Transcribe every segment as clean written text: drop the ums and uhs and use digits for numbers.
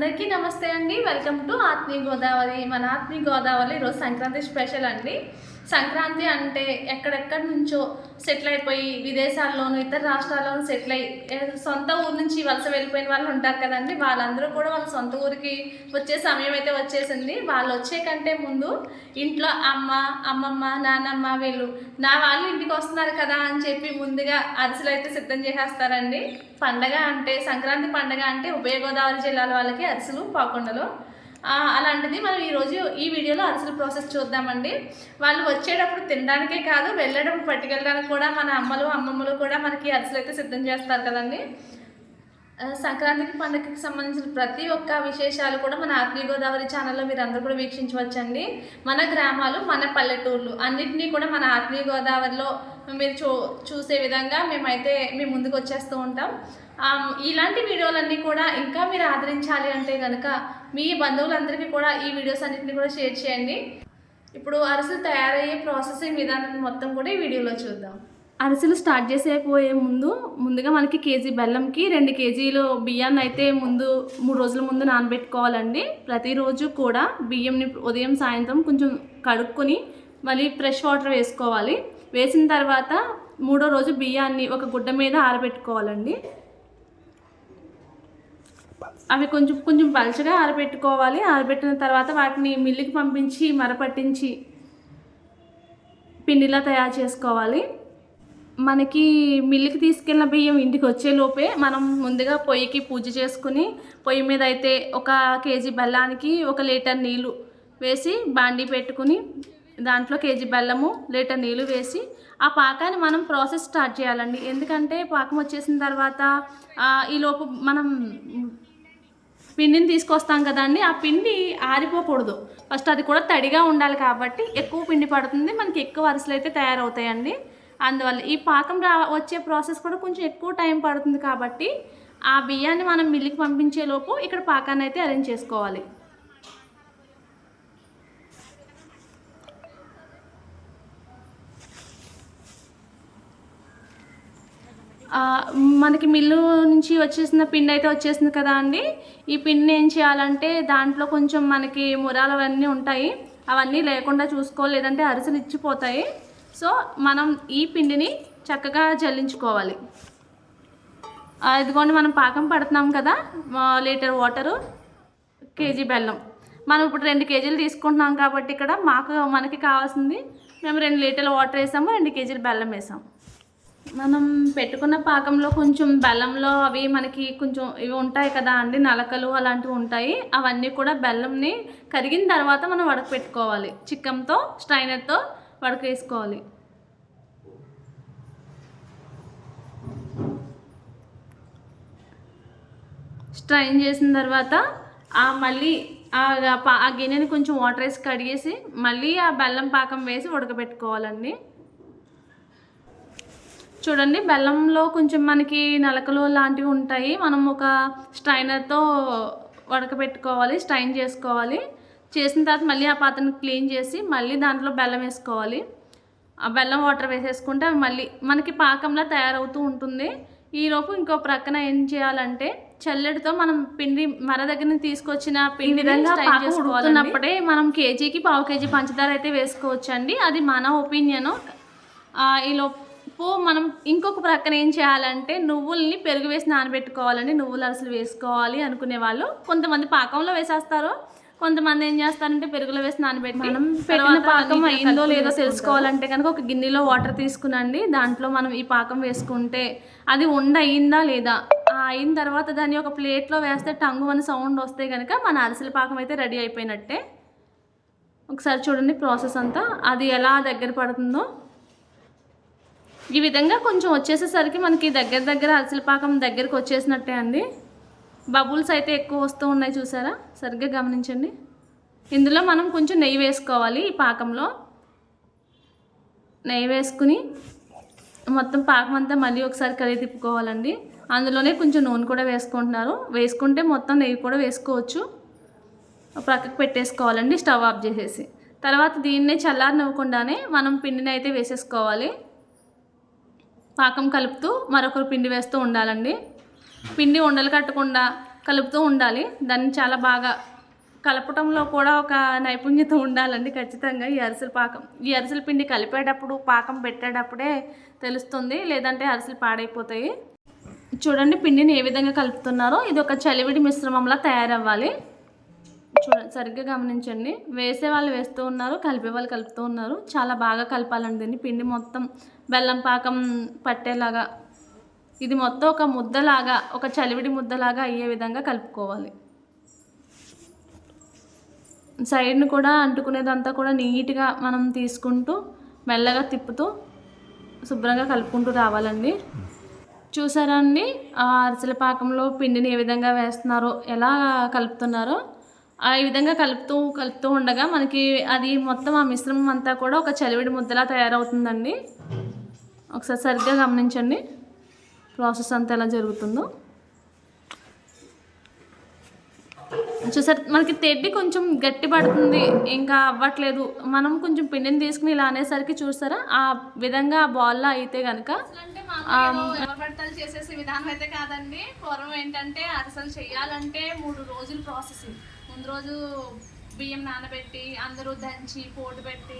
అందరికీ నమస్తే అండి. వెల్కమ్ టు ఆత్మీయ గోదావరి. మన ఆత్మీయ గోదావరి ఈరోజు సంక్రాంతి స్పెషల్ అండి. సంక్రాంతి అంటే ఎక్కడెక్కడి నుంచో సెటిల్ అయిపోయి విదేశాల్లోనూ ఇతర రాష్ట్రాల్లోనూ సెటిల్ అయ్యి సొంత ఊరు నుంచి వలస వెళ్ళిపోయిన వాళ్ళు ఉంటారు కదండి. వాళ్ళందరూ కూడా వాళ్ళ సొంత ఊరికి వచ్చే సమయం అయితే వచ్చేసింది. వాళ్ళు వచ్చే కంటే ముందు ఇంట్లో అమ్మమ్మ నాన్నమ్మ వీళ్ళు నా వాళ్ళు ఇంటికి వస్తున్నారు కదా అని చెప్పి ముందుగా అరిసెలు అయితే సిద్ధం చేసేస్తారండి. పండగ అంటే సంక్రాంతి పండగ అంటే ఉభయ గోదావరి జిల్లాల వాళ్ళకి అరిసెలు పాకుండలు. అలాంటిది మనం ఈరోజు ఈ వీడియోలో అరిసెల ప్రాసెస్ చూద్దామండి. వాళ్ళు వచ్చేటప్పుడు తినడానికే కాదు, వెళ్ళేటప్పుడు పట్టుకెళ్ళడానికి కూడా మన అమ్మమ్మలు కూడా మనకి అరిసెలు అయితే సిద్ధం చేస్తారు కదండి. సంక్రాంతికి పండుగకి సంబంధించిన ప్రతి ఒక్క విశేషాలు కూడా మన ఆత్మీయ గోదావరి ఛానల్లో మీరు అందరూ కూడా వీక్షించవచ్చండి. మన గ్రామాలు మన పల్లెటూర్లు అన్నింటినీ కూడా మన ఆత్మీయ గోదావరిలో మీరు చూసే విధంగా మేమైతే మీ ముందుకు వచ్చేస్తూ ఉంటాం. ఇలాంటి వీడియోలన్నీ కూడా ఇంకా మీరు ఆదరించాలి అంటే కనుక మీ బంధువులందరికీ కూడా ఈ వీడియోస్ అన్నింటినీ కూడా షేర్ చేయండి. ఇప్పుడు అరిసెలు తయారయ్యే ప్రాసెసింగ్ విధానం మొత్తం కూడా ఈ వీడియోలో చూద్దాం. అరిసెలు స్టార్ట్ చేసేపోయే ముందుగా మనకి కేజీ బెల్లంకి 2 కేజీలు బియ్యాన్ని అయితే 3 రోజుల ముందు నానబెట్టుకోవాలండి. ప్రతిరోజు కూడా బియ్యంని ఉదయం సాయంత్రం కొంచెం కడుక్కొని మళ్ళీ ఫ్రెష్ వాటర్ వేసుకోవాలి. వేసిన తర్వాత 3వ రోజు బియ్యాన్ని ఒక గుడ్డ మీద ఆరబెట్టుకోవాలండి. అవి కొంచెం పలుచగా ఆరబెట్టుకోవాలి. ఆరబెట్టిన తర్వాత వాటిని మిల్లుకి పంపించి మరపట్టించి పిండిలా తయారు చేసుకోవాలి. మనకి మిల్లుకి తీసుకెళ్ళిన బియ్యం ఇంటికి వచ్చేలోపే మనం ముందుగా పొయ్యికి పూజ చేసుకుని పొయ్యి మీద అయితే 1 కేజీ బెల్లానికి 1 లీటర్ నీళ్ళు వేసి బాండీ పెట్టుకుని దాంట్లో కేజీ బెల్లము లీటర్ నీళ్ళు వేసి ఆ పాకాన్ని మనం ప్రాసెస్ స్టార్ట్ చేయాలండి. ఎందుకంటే పాకం వచ్చేసిన తర్వాత ఈలోపు మనం పిండిని తీసుకొస్తాం కదండి. ఆ పిండి ఆరిపోకూడదు, ఫస్ట్ అది కూడా తడిగా ఉండాలి. కాబట్టి ఎక్కువ పిండి పడుతుంది, మనకి ఎక్కువ అరిసెలు అయితే తయారవుతాయండి. అందువల్ల ఈ పాకం వచ్చే ప్రాసెస్ కూడా కొంచెం ఎక్కువ టైం పడుతుంది. కాబట్టి ఆ బియ్యాన్ని మనం మిల్లుకి పంపించేలోపు ఇక్కడ పాకాన్ని అయితే అరేంజ్ చేసుకోవాలి. మనకి మిల్లు నుంచి వచ్చేసిన పిండి అయితే వచ్చేసింది కదా అండి. ఈ పిండిని ఏం చేయాలంటే దాంట్లో కొంచెం మనకి మురాలు అవన్నీ ఉంటాయి, అవన్నీ లేకుండా చూసుకోవాలి, లేదంటే అరిసెలు ఇచ్చిపోతాయి. సో మనం ఈ పిండిని చక్కగా జల్లించుకోవాలి. ఇదిగోండి మనం పాకం పడుతున్నాం కదా, లీటర్ వాటరు, కేజీ బెల్లం. మనం ఇప్పుడు 2 కేజీలు తీసుకుంటున్నాం కాబట్టి ఇక్కడ మనకి కావాల్సింది మేము 2 లీటర్ల వాటర్ వేసాము, 2 కేజీలు బెల్లం వేసాము. మనం పెట్టుకున్న పాకంలో కొంచెం బెల్లంలో అవి మనకి కొంచెం ఇవి ఉంటాయి కదా అండి, నలకలు అలాంటివి ఉంటాయి. అవన్నీ కూడా బెల్లంని కరిగిన తర్వాత మనం వడకపెట్టుకోవాలి. చిక్కంతో స్ట్రైనర్తో వడకేసుకోవాలి. స్ట్రైన్ చేసిన తర్వాత మళ్ళీ ఆ గిన్నెని కొంచెం వాటర్ వేసి కడిగేసి మళ్ళీ ఆ బెల్లం పాకం వేసి ఉడకబెట్టుకోవాలండి. చూడండి, బెల్లంలో కొంచెం మనకి నలకలు లాంటివి ఉంటాయి. మనం ఒక స్ట్రైనర్తో ఉడకబెట్టుకోవాలి, స్ట్రైన్ చేసుకోవాలి. చేసిన తర్వాత మళ్ళీ ఆ పాత్రను క్లీన్ చేసి మళ్ళీ దాంట్లో బెల్లం వేసుకోవాలి. ఆ బెల్లం వాటర్ వేసేసుకుంటే మళ్ళీ మనకి పాకంలా తయారవుతూ ఉంటుంది. ఈలోపు ఇంకో ప్రక్కన ఏం చేయాలంటే చల్లెడితో మనం పిండి మర దగ్గర నుంచి తీసుకొచ్చిన పిండి విధంగా ఉడుకుతున్నప్పుడే మనం కేజీకి 1/2 కేజీ పంచదార అయితే వేసుకోవచ్చు అండి. అది మన ఒపీనియను. ఈలోపు మనం ఇంకొక ప్రక్కన ఏం చేయాలంటే నువ్వుల్ని పెరుగు వేసి నానబెట్టుకోవాలండి. నువ్వుల అరిసెలు వేసుకోవాలి అనుకునే వాళ్ళు కొంతమంది పాకంలో వేసేస్తారు, కొంతమంది ఏం చేస్తారంటే పెరుగులో వేసి నానబెట్టి మనం పెట్టిన పాకం అయిందో లేదో తెలుసుకోవాలంటే కనుక ఒక గిన్నెలో వాటర్ తీసుకునండి. దాంట్లో మనం ఈ పాకం వేసుకుంటే అది అయిందా లేదా, అయిన తర్వాత దాన్ని ఒక ప్లేట్లో వేస్తే టంగు అని సౌండ్ వస్తే కనుక మన అరిసెల పాకం అయితే రెడీ అయిపోయినట్టే. ఒకసారి చూడండి ప్రాసెస్ అంతా, అది ఎలా దగ్గర పడుతుందో. ఈ విధంగా కొంచెం వచ్చేసేసరికి మనకి దగ్గర అరిసెల పాకం దగ్గరికి వచ్చేసినట్టే అండి. బబుల్స్ అయితే ఎక్కువ వస్తూ ఉన్నాయి, చూసారా, సరిగ్గా గమనించండి. ఇందులో మనం కొంచెం నెయ్యి వేసుకోవాలి. ఈ పాకంలో నెయ్యి వేసుకుని మొత్తం పాకం అంతా మళ్ళీ ఒకసారి కలిగి తిప్పుకోవాలండి. అందులోనే కొంచెం నూనె కూడా వేసుకుంటున్నారు. వేసుకుంటే మొత్తం నెయ్యి కూడా వేసుకోవచ్చు. ప్రక్కకు పెట్టేసుకోవాలండి స్టవ్ ఆఫ్ చేసేసి. తర్వాత దీన్నే చల్లారనివ్వకుండానే మనం పిండిని అయితే వేసేసుకోవాలి. పాకం కలుపుతూ మరొకరు పిండి వేస్తూ ఉండాలండి. పిండి ఉండలు కట్టకుండా కలుపుతూ ఉండాలి. దాన్ని చాలా బాగా కలపటంలో కూడా ఒక నైపుణ్యత ఉండాలండి ఖచ్చితంగా. ఈ అరిసెల పిండి కలిపేటప్పుడు, పాకం పెట్టేటప్పుడే తెలుస్తుంది, లేదంటే అరిసెలు పాడైపోతాయి. చూడండి పిండిని ఏ విధంగా కలుపుతున్నారో. ఇది ఒక చలివిడి మిశ్రమంలా తయారవ్వాలి. చూడండి, సరిగ్గా గమనించండి. వేసే వాళ్ళు వేస్తూ ఉన్నారు, కలిపే వాళ్ళు కలుపుతూ ఉన్నారు. చాలా బాగా కలపాలండి దీన్ని. పిండి మొత్తం బెల్లం పాకం పట్టేలాగా, ఇది మొత్తం ఒక ముద్దలాగా, ఒక చలివిడి ముద్దలాగా అయ్యే విధంగా కలుపుకోవాలి. సైడ్ను కూడా అంటుకునేదంతా కూడా నీట్గా మనం తీసుకుంటూ మెల్లగా తిప్పుతూ శుభ్రంగా కలుపుకుంటూ రావాలండి. చూసారా అండి, ఆ అరిసెల పాకంలో పిండిని ఏ విధంగా వేస్తున్నారో, ఎలా కలుపుతున్నారో. ఈ విధంగా కలుపుతూ ఉండగా మనకి అది మొత్తం ఆ మిశ్రమం అంతా కూడా ఒక చలివిడి ముద్దలా తయారవుతుందండి. ఒకసారి సరిగ్గా గమనించండి ప్రాసెస్ అంతా ఎలా జరుగుతుందో. చూసారు, మనకి తెడ్డి కొంచెం గట్టి పడుతుంది, ఇంకా అవ్వట్లేదు. మనం కొంచెం పిండిని తీసుకుని ఇలా అనేసరికి చూస్తారా ఆ విధంగా బాల్లా అయితే కనుక ఎవరు చేసేసే విధానం అయితే కాదండి. పూర్వం ఏంటంటే అరిసెలు చేయాలంటే 3 రోజులు ప్రాసెసింగ్. ముందు రోజు బియ్యం నానబెట్టి అందరూ దంచి పోటు పెట్టి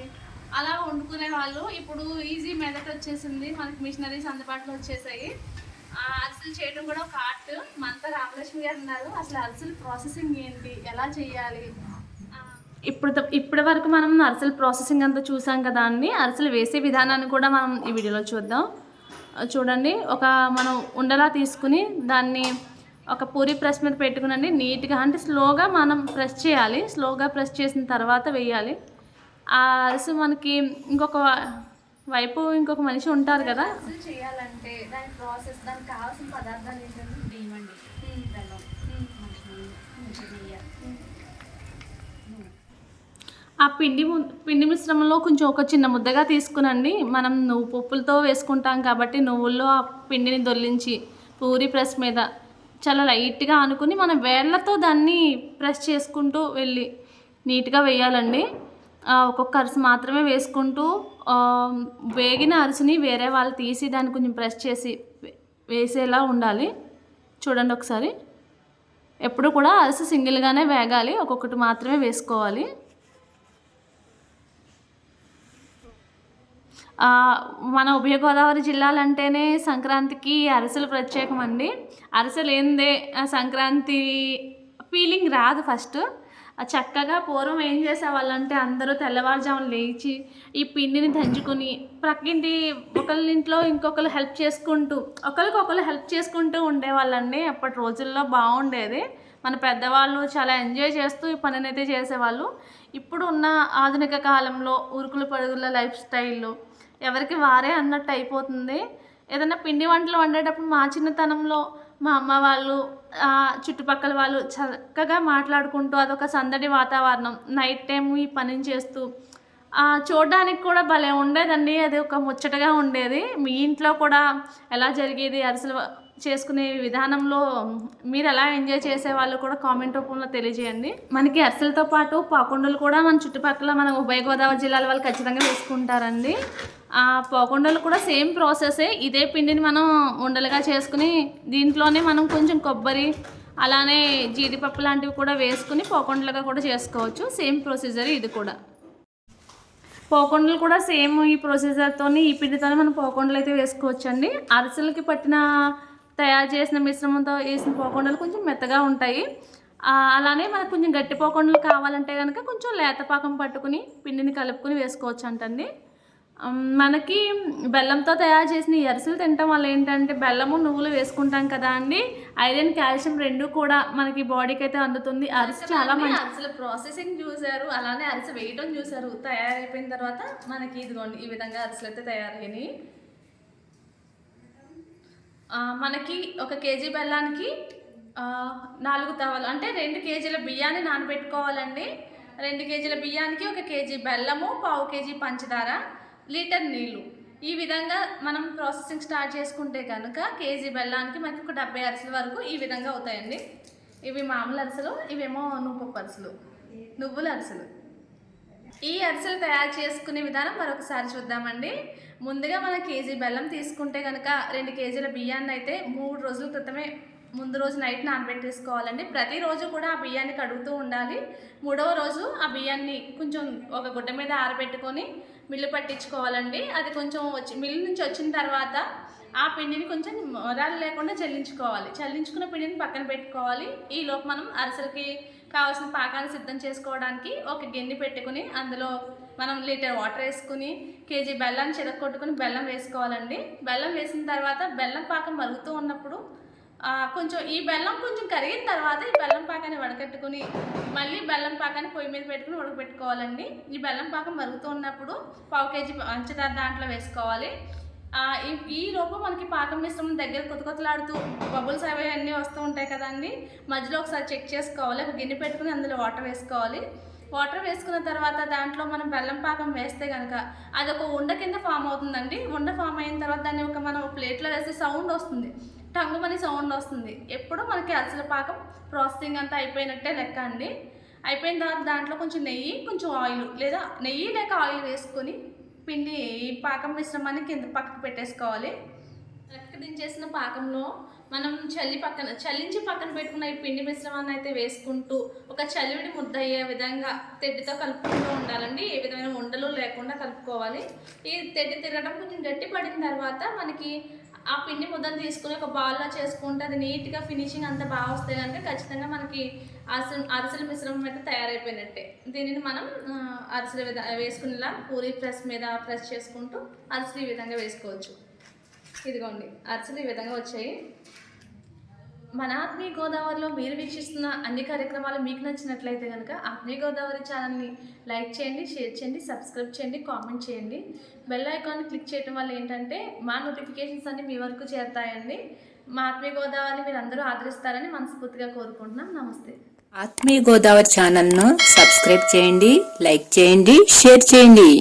అలా వండుకునే వాళ్ళు. ఇప్పుడు ఈజీ మెథడ్ వచ్చేసింది, మనకి మిషనరీస్ అందుబాటులో వచ్చేసాయి. అరిసెలు చేయడం కూడా ఒక ఆర్ట్. మనతో రామలక్ష్మి గారు ఉన్నారు. అసలు అరిసెలు ప్రాసెసింగ్ ఏంటి, ఎలా చేయాలి? ఇప్పటి వరకు మనం అరిసెలు ప్రాసెసింగ్ అంతా చూసాం కదా అండి. అరిసెలు వేసే విధానాన్ని కూడా మనం ఈ వీడియోలో చూద్దాం. చూడండి, మనం ఉండలా తీసుకుని దాన్ని ఒక పూరి ప్రెస్ మీద పెట్టుకునండి నీట్గా, అంటే స్లోగా మనం ప్రెస్ చేయాలి. స్లోగా ప్రెస్ చేసిన తర్వాత వేయాలి. ఆ అరిసె మనకి ఇంకొక వైపు ఇంకొక మనిషి ఉంటారు కదా. అరిసెలు చేయాలంటే దాని ప్రాసెస్, దానికి కావాల్సిన పదార్థాలు ఏంటంటే బియ్యం అండి, బెల్లం, ఆ పిండి మిశ్రమంలో కొంచెం ఒక చిన్న ముద్దగా తీసుకునండి. మనం నువ్వు పప్పులతో వేసుకుంటాం కాబట్టి నువ్వుల్లో ఆ పిండిని దొల్లించి పూరి ప్రెస్ మీద చాలా లైట్గా అనుకుని మనం వేళ్ళతో దాన్ని ప్రెస్ చేసుకుంటూ వెళ్ళి నీట్గా వేయాలండి. ఒక్కొక్క అరిసె మాత్రమే వేసుకుంటూ వేగిన అరిసెని వేరే వాళ్ళు తీసి దాన్ని కొంచెం ప్రెస్ చేసి వేసేలా ఉండాలి. చూడండి ఒకసారి. ఎప్పుడు కూడా అరిసె సింగిల్గానే వేగాలి, ఒక్కొక్కటి మాత్రమే వేసుకోవాలి. మన ఉభయ గోదావరి జిల్లాలంటేనే సంక్రాంతికి అరిసెలు ప్రత్యేకం అండి. అరిసెలు ఏందే సంక్రాంతి ఫీలింగ్ రాదు. ఫస్ట్ చక్కగా పూర్వం ఏం చేసేవాళ్ళంటే అందరూ తెల్లవారుజామున లేచి ఈ పిండిని దంచుకొని ప్రక్కింటి ఒకళ్ళ ఇంట్లో ఇంకొకరు హెల్ప్ చేసుకుంటూ ఒకరికొకరు హెల్ప్ చేసుకుంటూ ఉండేవాళ్ళండి. అప్పటి రోజుల్లో బాగుండేది. మన పెద్దవాళ్ళు చాలా ఎంజాయ్ చేస్తూ ఈ పనిని అయితే చేసేవాళ్ళు. ఇప్పుడు ఉన్న ఆధునిక కాలంలో ఉరుకులు పరుగుల లైఫ్ స్టైల్లో ఎవరికి వారే అన్నట్టు అయిపోతుంది. ఏదైనా పిండి వంటలు వండేటప్పుడు మా చిన్నతనంలో మా అమ్మ వాళ్ళు చుట్టుపక్కల వాళ్ళు చక్కగా మాట్లాడుకుంటూ అదొక సందడి వాతావరణం. నైట్ టైం ఈ పనిని చేస్తూ చూడడానికి కూడా భలే ఉండేదండి. అది ఒక ముచ్చటగా ఉండేది. మీ ఇంట్లో కూడా ఎలా జరిగేది అరిసెలు చేసుకునే విధానంలో మీరు ఎలా ఎంజాయ్ చేసేవాళ్ళు కూడా కామెంట్ రూపంలో తెలియజేయండి. మనకి అరిసెలతో పాటు పాకుండలు కూడా మన చుట్టుపక్కల మన ఉభయ గోదావరి జిల్లాల వాళ్ళు ఖచ్చితంగా వేసుకుంటారండి. పాకుండలు కూడా సేమ్ ప్రాసెసే. ఇదే పిండిని మనం ఉండలుగా చేసుకుని దీంట్లోనే మనం కొంచెం కొబ్బరి అలానే జీడిపప్పు లాంటివి కూడా వేసుకుని పాకుండలుగా కూడా చేసుకోవచ్చు. సేమ్ ప్రొసీజర్ ఇది కూడా. పాకుండలు కూడా సేమ్ ఈ ప్రొసీజర్తోని ఈ పిండితోనే మనం పాకుండలు అయితే వేసుకోవచ్చండి. అరిసెలకి తయారు చేసిన మిశ్రమంతో వేసిన పాకుండలు కొంచెం మెత్తగా ఉంటాయి. అలానే మనకు కొంచెం గట్టి పాకుండలు కావాలంటే కనుక కొంచెం లేత పాకం పట్టుకుని పిండిని కలుపుకొని వేసుకోవచ్చు అంటండి. మనకి బెల్లంతో తయారు చేసిన ఈ అరిసెలు తినటం వల్ల ఏంటంటే బెల్లము నువ్వులు వేసుకుంటాం కదా అండి, ఐరన్ కాల్షియం రెండు కూడా మనకి బాడీకి అయితే అందుతుంది. అరిసె చాలా మంచి. అరిసెలు ప్రాసెసింగ్ చూసారు, అలానే అరిసె వేయటం చూసారు. తయారైపోయిన తర్వాత మనకి ఇదిగోండి ఈ విధంగా అరిసెలు అయితే తయారయ్యాయి. మనకి 1 కేజీ బెల్లానికి 4 తవలు అంటే 2 కేజీల బియ్యాన్ని నానబెట్టుకోవాలండి. 2 కేజీల బియ్యానికి 1 కేజీ బెల్లము, 1/2 కేజీ పంచదార, లీటర్ నీళ్ళు. ఈ విధంగా మనం ప్రాసెసింగ్ స్టార్ట్ చేసుకుంటే కనుక కేజీ బెల్లానికి మనకి ఒక 70 అరిసెల వరకు ఈ విధంగా అవుతాయండి. ఇవి మామూలు అరిసెలు, ఇవేమో నువ్వుపప్పు అరిసెలు, నువ్వుల అరిసెలు. ఈ అరిసెలు తయారు చేసుకునే విధానం మరొకసారి చూద్దామండి. ముందుగా మనం కేజీ బెల్లం తీసుకుంటే కనుక 2 కేజీల బియ్యాన్ని అయితే 3 రోజుల క్రితమే ముందు రోజు నైట్ నానబెట్టేసుకోవాలండి. ప్రతిరోజు కూడా ఆ బియ్యాన్ని కడుగుతూ ఉండాలి. 3వ రోజు ఆ బియ్యాన్ని కొంచెం ఒక గుడ్డ మీద ఆరబెట్టుకొని మిల్లు పట్టించుకోవాలండి. అది కొంచెం మిల్లు నుంచి వచ్చిన తర్వాత ఆ పిండిని కొంచెం రాళ్ళు లేకుండా చల్లించుకున్న పిండిని పక్కన పెట్టుకోవాలి. ఈలోపు మనం అరిసెలకి కావాల్సిన పాకాన్ని సిద్ధం చేసుకోవడానికి ఒక గిన్నె పెట్టుకుని అందులో మనం లీటర్ వాటర్ వేసుకుని కేజీ బెల్లాన్ని చితక్కొట్టుకుని బెల్లం వేసుకోవాలండి. బెల్లం వేసిన తర్వాత బెల్లం పాకం మరుగుతూ ఉన్నప్పుడు కొంచెం ఈ బెల్లం కొంచెం కరిగిన తర్వాత ఈ బెల్లం పాకాన్ని వడకట్టుకుని మళ్ళీ బెల్లం పాకాన్ని పొయ్యి మీద పెట్టుకుని ఉడకపెట్టుకోవాలండి. ఈ బెల్లం పాకం మరుగుతూ ఉన్నప్పుడు పావు కేజీ పంచదార దాంట్లో వేసుకోవాలి. ఈ లోపు మనకి పాకం మిశ్రమం దగ్గర కొత్తలాడుతూ బబుల్స్ అవి అన్నీ వస్తూ ఉంటాయి కదండి. మధ్యలో ఒకసారి చెక్ చేసుకోవాలి. ఒక గిన్నె పెట్టుకుని అందులో వాటర్ వేసుకోవాలి. వాటర్ వేసుకున్న తర్వాత దాంట్లో మనం బెల్లం పాకం వేస్తే కనుక అది ఒక ఉండ కింద ఫామ్ అవుతుందండి. ఉండ ఫామ్ అయిన తర్వాత దాన్ని మనం ప్లేట్లో వేస్తే సౌండ్ వస్తుంది, టంగుమని సౌండ్ వస్తుంది. ఎప్పుడు మనకి అరిసెల పాకం ప్రాసెసింగ్ అంతా అయిపోయినట్టే లెక్క అండి. అయిపోయిన తర్వాత దాంట్లో కొంచెం నెయ్యి, కొంచెం ఆయిల్ లేదా నెయ్యి లేక ఆయిల్ వేసుకొని పిండి ఈ పాకం మిశ్రమాన్ని కింద పక్కకు పెట్టేసుకోవాలి. కరెక్ట్గా దించేసిన పాకంలో మనం చల్లించి పక్కన పెట్టుకున్న ఈ పిండి మిశ్రమాన్ని అయితే వేసుకుంటూ ఒక చలివిడి ముద్ద అయ్యే విధంగా తెడ్డితో కలుపుకుంటూ ఉండాలండి. ఏ విధమైన ఉండలు లేకుండా కలుపుకోవాలి. ఈ తెడ్డి తిరగడం కొంచెం గట్టి పడిన తర్వాత మనకి ఆ పిండి ముద్దను తీసుకుని ఒక బౌల్లో చేసుకుంటే అది నీట్గా ఫినిషింగ్ అంతా బాగా వస్తే కనుక ఖచ్చితంగా మనకి అరిసెల మిశ్రమం అయితే తయారైపోయినట్టే. దీనిని మనం అరిసెల వేసుకునేలా పూరి ప్రెస్ మీద ప్రెస్ చేసుకుంటూ అరిసెలు ఈ విధంగా వేసుకోవచ్చు. ఇదిగోండి అరిసెలు ఈ విధంగా వచ్చాయి. మన ఆత్మీయ గోదావరిలో మీరు వీక్షిస్తున్న అన్ని కార్యక్రమాలు మీకు నచ్చినట్లయితే కనుక ఆత్మీయ గోదావరి ఛానల్ని లైక్ చేయండి, షేర్ చేయండి, సబ్స్క్రైబ్ చేయండి, కామెంట్ చేయండి. బెల్ ఐకాన్ని క్లిక్ చేయడం వల్ల ఏంటంటే మా నోటిఫికేషన్స్ అన్నీ మీ వరకు చేరుతాయండి. మా ఆత్మీయ గోదావరిని మీరు అందరూ ఆదరిస్తారని మనస్ఫూర్తిగా కోరుకుంటున్నాం. నమస్తే. ఆత్మీయ గోదావరి ఛానల్ను సబ్స్క్రైబ్ చేయండి, లైక్ చేయండి, షేర్ చేయండి.